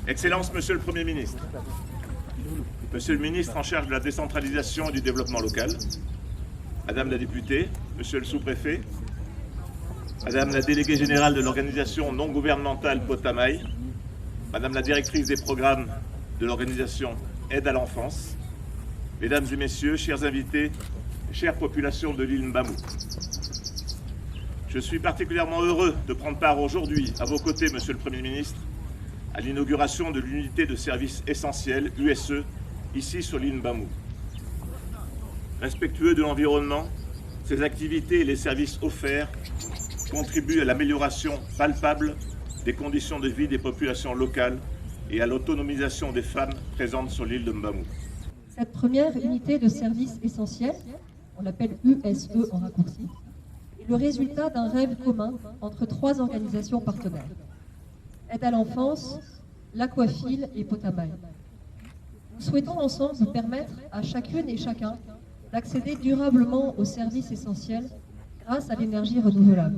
Excellences, Monsieur le Premier ministre, Monsieur le ministre en charge de la décentralisation et du développement local, Madame la députée, Monsieur le sous-préfet, Madame la déléguée générale de l'organisation non gouvernementale Potamaï, Madame la directrice des programmes de l'organisation Aide à l'enfance, Mesdames et Messieurs, chers invités, chère population de l'île Mbamou. Je suis particulièrement heureux de prendre part aujourd'hui, à vos côtés, Monsieur le Premier ministre, à l'inauguration de l'unité de services essentiels, USE, ici sur l'île Mbamou. Respectueux de l'environnement, ces activités et les services offerts contribuent à l'amélioration palpable des conditions de vie des populations locales et à l'autonomisation des femmes présentes sur l'île de Mbamou. Cette première unité de services essentiels, on l'appelle USE en raccourci, est le résultat d'un rêve commun entre 3 organisations partenaires. Aide à l'enfance, l'Aquafil et Potamaï. Nous souhaitons ensemble vous permettre à chacune et chacun d'accéder durablement aux services essentiels grâce à l'énergie renouvelable.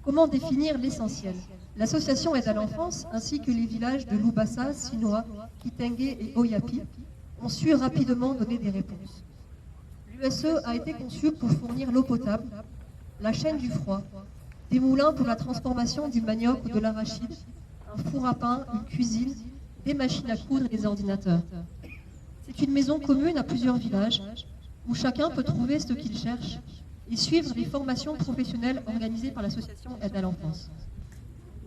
Comment définir l'essentiel? L'association Aide à l'enfance ainsi que les villages de Lubasa, Sinoa, Kitenge et Oyapi ont su rapidement donner des réponses. L'USE a été conçu pour fournir l'eau potable, la chaîne du froid, des moulins pour la transformation du manioc ou de l'arachide, un four à pain, une cuisine, des machines à coudre et des ordinateurs. C'est une maison commune à plusieurs villages où chacun peut trouver ce qu'il cherche et suivre les formations professionnelles organisées par l'association Aide à l'enfance.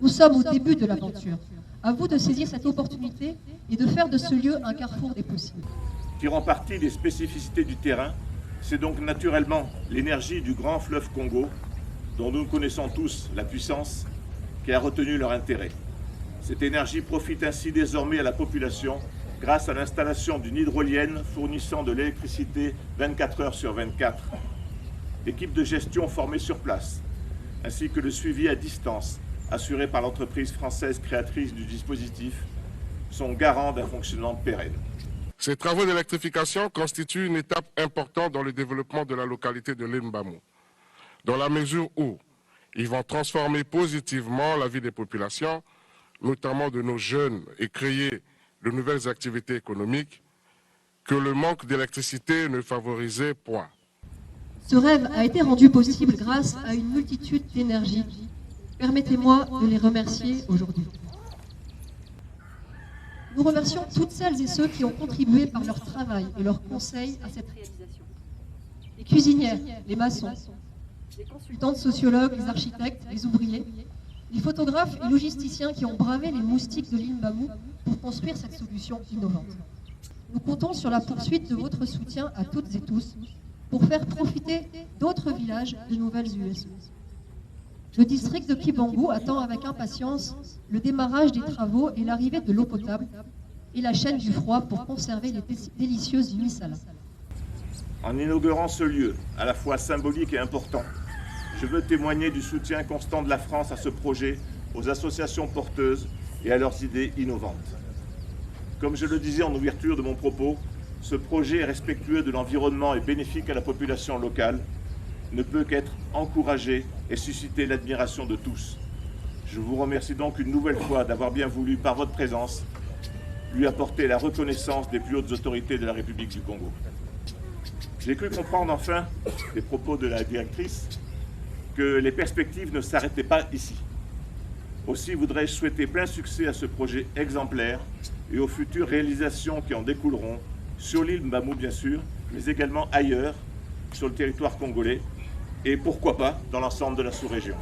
Nous sommes au début de l'aventure. À vous de saisir cette opportunité et de faire de ce lieu un carrefour des possibles. Tirant parti des spécificités du terrain, c'est donc naturellement l'énergie du grand fleuve Congo, dont nous connaissons tous la puissance, qui a retenu leur intérêt. Cette énergie profite ainsi désormais à la population grâce à l'installation d'une hydrolienne fournissant de l'électricité 24 heures sur 24, l'équipe de gestion formée sur place, ainsi que le suivi à distance assuré par l'entreprise française créatrice du dispositif, sont garants d'un fonctionnement pérenne. Ces travaux d'électrification constituent une étape importante dans le développement de la localité de l'île Mbamou, dans la mesure où ils vont transformer positivement la vie des populations, notamment de nos jeunes, et créer de nouvelles activités économiques que le manque d'électricité ne favorisait point. Ce rêve a été rendu possible grâce à une multitude d'énergies. Permettez-moi de les remercier aujourd'hui. Nous remercions toutes celles et ceux qui ont contribué par leur travail et leurs conseils à cette réalisation. Les cuisinières, les maçons, les consultantes sociologues, les architectes, les ouvriers, les photographes et logisticiens qui ont bravé les moustiques de l'île Mbamou pour construire cette solution innovante. Nous comptons sur la poursuite de votre soutien à toutes et tous pour faire profiter d'autres villages de nouvelles USE. Le district de Kibangu attend avec impatience le démarrage des travaux et l'arrivée de l'eau potable et la chaîne du froid pour conserver les délicieuses misala. En inaugurant ce lieu, à la fois symbolique et important, je veux témoigner du soutien constant de la France à ce projet, aux associations porteuses et à leurs idées innovantes. Comme je le disais en ouverture de mon propos, ce projet est respectueux de l'environnement et bénéfique à la population locale, ne peut qu'être encouragé et susciter l'admiration de tous. Je vous remercie donc une nouvelle fois d'avoir bien voulu, par votre présence, lui apporter la reconnaissance des plus hautes autorités de la République du Congo. J'ai cru comprendre enfin, des propos de la directrice, que les perspectives ne s'arrêtaient pas ici. Aussi voudrais-je souhaiter plein succès à ce projet exemplaire et aux futures réalisations qui en découleront, sur l'île Mbamou bien sûr, mais également ailleurs, sur le territoire congolais, et pourquoi pas dans l'ensemble de la sous-région.